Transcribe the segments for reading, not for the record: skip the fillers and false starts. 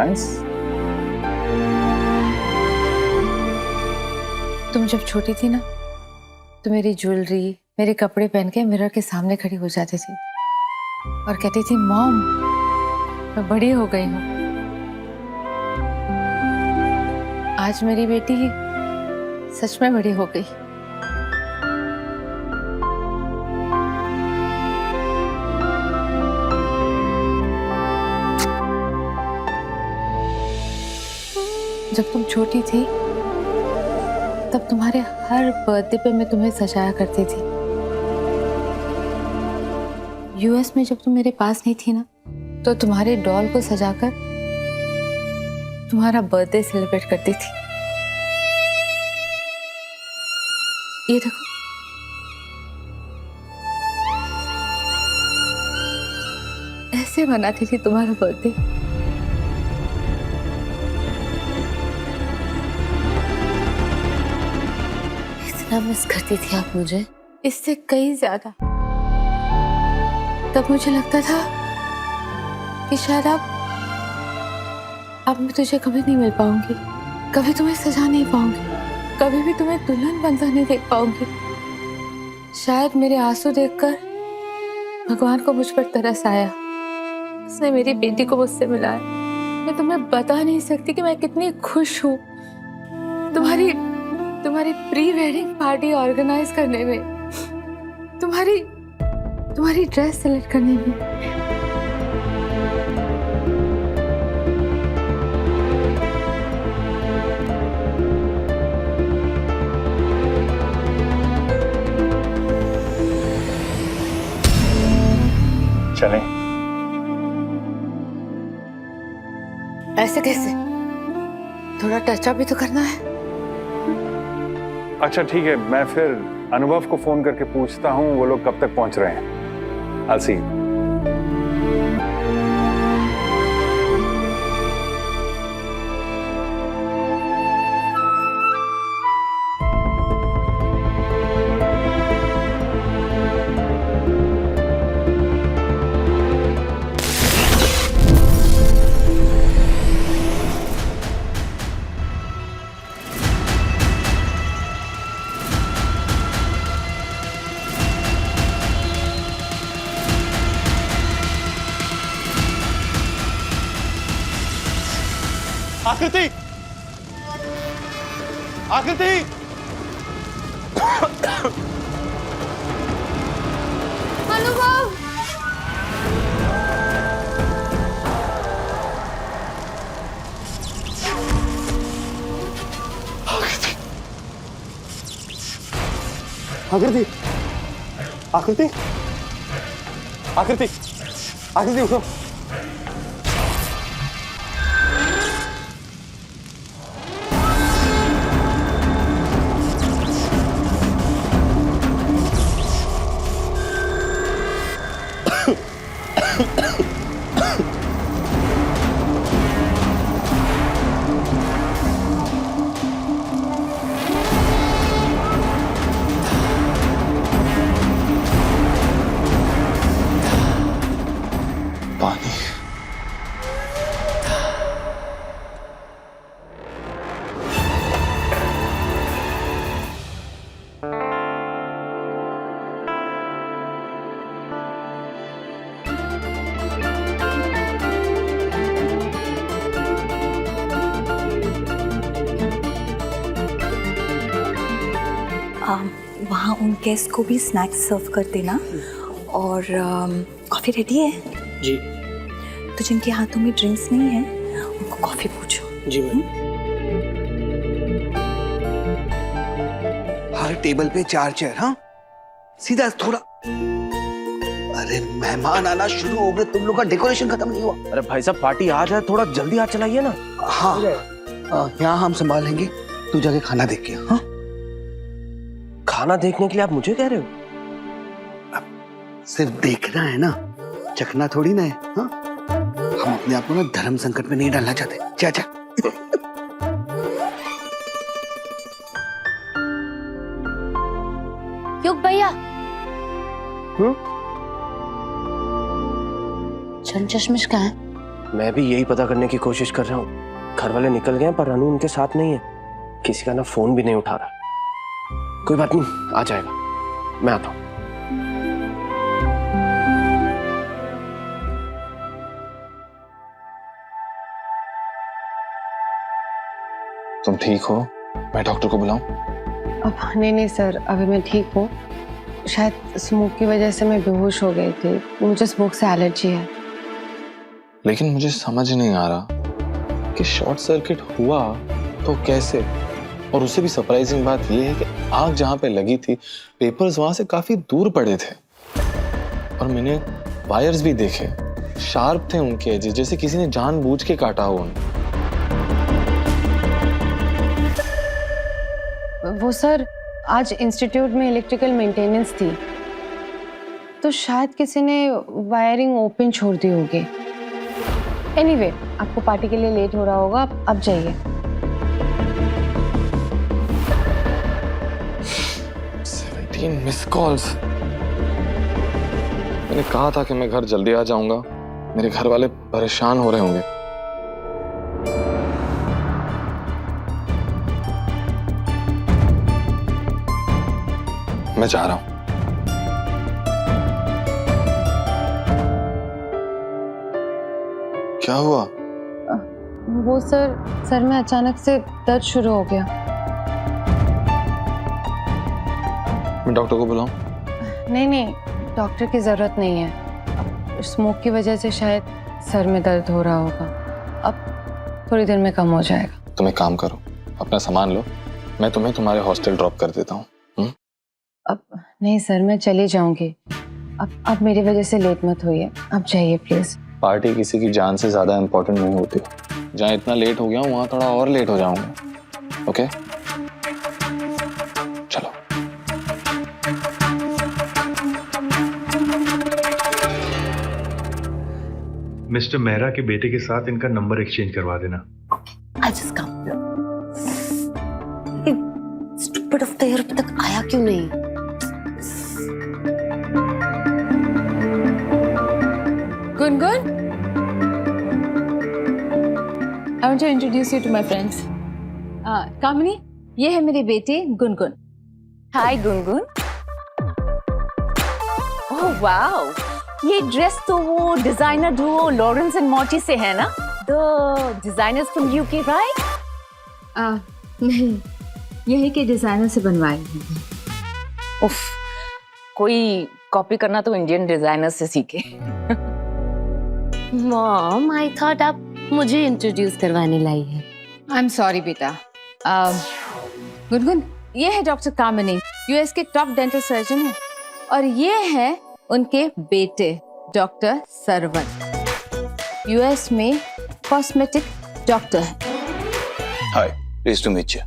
Nice. तुम जब छोटी थी ना तो मेरी ज्वेलरी, मेरे कपड़े पहन के मिरर के सामने खड़ी हो जाती थी और कहती थी मॉम मैं बड़ी हो गई हूँ। आज मेरी बेटी सच में बड़ी हो गई। जब तुम छोटी थी तब तुम्हारे हर बर्थडे पे मैं तुम्हें सजाया करती थी। यूएस में जब तुम मेरे पास नहीं थी ना तो तुम्हारे डॉल को सजाकर तुम्हारा बर्थडे सेलिब्रेट करती थी। ये देखो, ऐसे मनाती थी तुम्हारा बर्थडे। इतना मिस करती थी आप मुझे, इससे कहीं ज्यादा। तब मुझे लगता था कि शायद अब मैं तुझे कभी नहीं मिल पाऊंगी, कभी तुम्हें सजा नहीं पाऊंगी, कभी भी तुम्हें दुल्हन बनता नहीं देख पाऊंगी। शायद मेरे आंसू देखकर भगवान को मुझ पर तरस आया, उसने मेरी बेटी को मुझसे मिलाया। मैं तुम्हें बता नहीं सकती कि मैं कितनी खुश हूँ तुम्हारी प्री वेडिंग पार्टी ऑर्गेनाइज करने में, तुम्हारी ड्रेस सेलेक्ट करने में। चलें? ऐसे कैसे? थोड़ा टचअप भी तो करना है। अच्छा ठीक है, मैं फिर अनुभव को फोन करके पूछता हूँ वो लोग कब तक पहुंच रहे हैं। I'll see you. आकृति, आकृति, अनुभव, आकृति, आकृति, आकृति, आकृति उठो। पानी। वहाँ उन गेस्ट को भी स्नैक्स सर्व कर देना। और कॉफ़ी रेडी है? जी। तो जिनके हाथों में ड्रिंक्स नहीं है उनको कॉफ़ी पूछो। जी मैम। हर टेबल पे 4 चेयर। हाँ, सीधा थोड़ा। अरे मेहमान आना शुरू हो गए, तुम लोग का डेकोरेशन खत्म नहीं हुआ। अरे भाई साहब पार्टी आ जाए, थोड़ा जल्दी हाथ चलाइए ना। हाँ, यहाँ हम संभालेंगे, तू जाके खाना देख के। हाँ, खाना देखने के लिए आप मुझे कह रहे हो? सिर्फ देखना है ना, चखना थोड़ी ना है। हाँ, हम अपने आप को ना धर्म संकट में नहीं डालना चाहते। चाचा युग भैया, चंद चश्मिश कहाँ है? मैं भी यही पता करने की कोशिश कर रहा हूँ। घर वाले निकल गए हैं पर अनु उनके साथ नहीं है। किसी का ना फोन भी नहीं उठा रहा। कोई बात नहीं, आ जाएगा, मैं आता हूँ। तुम ठीक हो? मैं डॉक्टर को बुलाऊं? अब नहीं सर, अभी मैं ठीक हूँ। शायद स्मोक की वजह से मैं बेहोश हो गई थी। मुझे स्मोक से एलर्जी है। लेकिन मुझे समझ नहीं आ रहा कि शॉर्ट सर्किट हुआ तो कैसे। और उससे भी सरप्राइजिंग बात यह है कि आग जहां पे लगी थी, पेपर्स वहां से काफी दूर पड़े थे। और मैंने वायर्स भी देखे, शार्प थे उनके एजेस, जैसे किसी ने जानबूझ के काटा हो उन्हें। वो सर, आज इंस्टीट्यूट में इलेक्ट्रिकल मेंटेनेंस थी, तो शायद किसी ने वायरिंग ओपन छोड़ दी होगी। एनीवे, आपको पार्टी के लिए लेट हो रहा होगा, अब जाइए। 17 मिस कॉल्स। मैंने कहा था कि मैं घर जल्दी आ जाऊंगा। मेरे घर वाले परेशान हो रहे होंगे। मैं जा रहा हूं। क्या हुआ? वो सर में अचानक से दर्द शुरू हो गया। मैं डॉक्टर को बुलाऊं? नहीं, डॉक्टर की जरूरत नहीं है। स्मोक की वजह से शायद सर में दर्द हो रहा होगा। अब थोड़ी देर में कम हो जाएगा। तुम एक काम करो, अपना सामान लो, मैं तुम्हें तुम्हारे हॉस्टल ड्रॉप कर देता हूँ। अब नहीं सर, मैं चली जाऊंगी। अब मेरी वजह से लेट मत होइए। अब जाइए प्लीज। पार्टी किसी की जान से ज्यादा इंपॉर्टेंट नहीं होती। जहाँ इतना लेट हो गया हूँ वहां थोड़ा और लेट हो जाऊंगा। ओके, चलो। मिस्टर मेहरा के बेटे के साथ इनका नंबर एक्सचेंज करवा देना। I just come. Stupid of the year अभी तक आया क्यों नहीं? Gungun, I want to introduce you to my friends. कामिनी, ये है मेरी बेटी गुनगुन। हाय गुनगुन। ओह वाओ, ये ड्रेस तो वो designer Duo Lawrence and Morty से है ना? The designers from UK, right? नहीं, यही के डिजाइनर से बनवाई है। उफ, कोई कॉपी करना तो इंडियन डिजाइनर से सीखे। मॉम, आई थॉट आप मुझे इंट्रोड्यूस करवाने लाई है। आई एम सॉरी बेटा। गुनगुन, ये है डॉक्टर कामिनी, यूएस के टॉप डेंटल सर्जन है, और ये है उनके बेटे डॉक्टर सरवन, यूएस में कॉस्मेटिक डॉक्टर है। हाय, प्लीज टू मीट यू।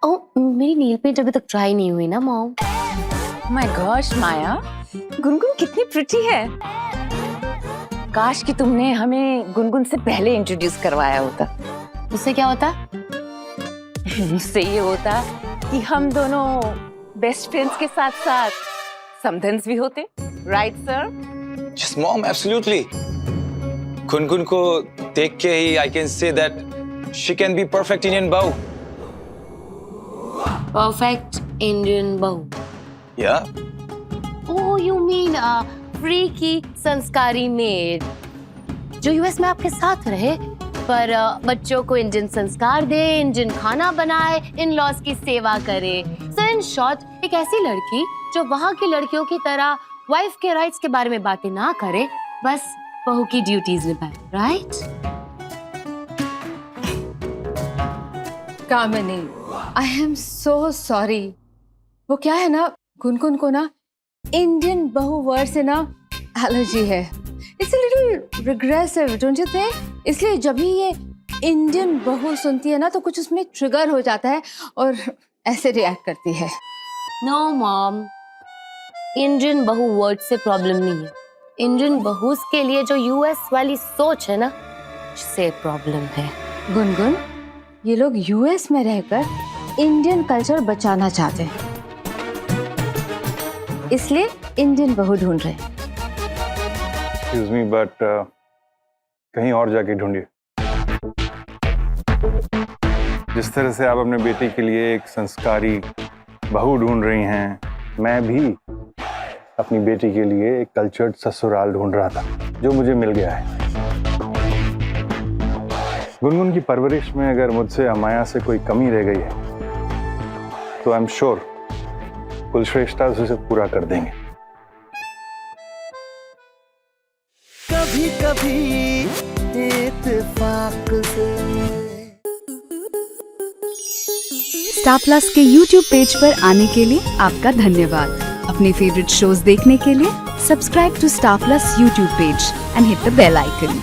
ओह, मेरी नील पेंट अभी तक ट्राई नहीं हुई ना मॉम। माय गॉश माया, गुनगुन कितनी प्रिटी है। काश कि तुमने हमें गुनगुन से पहले इंट्रोड्यूस करवाया होता। उससे क्या होता? उससे ये होता कि हम दोनों बेस्ट फ्रेंड्स के साथ साथ समधन्स भी होते, right sir? Yes, mom, absolutely. Gungun को देख के ही I can say that she can be perfect Indian बहू। परफेक्ट इंडियन बहू। Yeah. Oh, you mean freaky संस्कारी मेड जो यूएस में आपके साथ रहे पर बच्चों को इंडियन संस्कार दे, इंडियन खाना बनाए, इन लॉज की सेवा करे। सो इन शॉर्ट, एक ऐसी लड़की जो वहाँ की लड़कियों की तरह वाइफ के राइट्स के बारे में बातें ना करे, बस बहू की ड्यूटीज निभाए, right? Kamini, I am so sorry. वो क्या है ना, गुनगुन को ना इंडियन बहू वर्ड से ना एलर्जी है। It's a little regressive, don't you think? इसलिए जब भी ये इंडियन बहू सुनती है ना तो कुछ उसमें ट्रिगर हो जाता है और ऐसे रिएक्ट करती है। नो मॉम, इंडियन बहू वर्ड से प्रॉब्लम नहीं है। इंडियन बहूज के लिए जो यूएस वाली सोच है ना, उससे प्रॉब्लम है। गुनगुन, ये लोग यूएस में रहकर इंडियन कल्चर बचाना चाहते हैं, इसलिए इंडियन बहू ढूंढ रहे हैं। एक्सक्यूज मी बट कहीं और जाके ढूंढिए। जिस तरह से आप अपने बेटे के लिए एक संस्कारी बहू ढूंढ रही हैं, मैं भी अपनी बेटी के लिए एक कल्चर्ड ससुराल ढूंढ रहा था, जो मुझे मिल गया है। गुनगुन की परवरिश में अगर मुझसे अमाया से कोई कमी रह गई है तो आई एम श्योर कुलश्रेष्ठा उसे पूरा कर देंगे। कभी कभी इत्तेफाक से। स्टार प्लस के YouTube पेज पर आने के लिए आपका धन्यवाद। अपने फेवरेट शोज देखने के लिए subscribe to star plus YouTube page and hit the bell icon.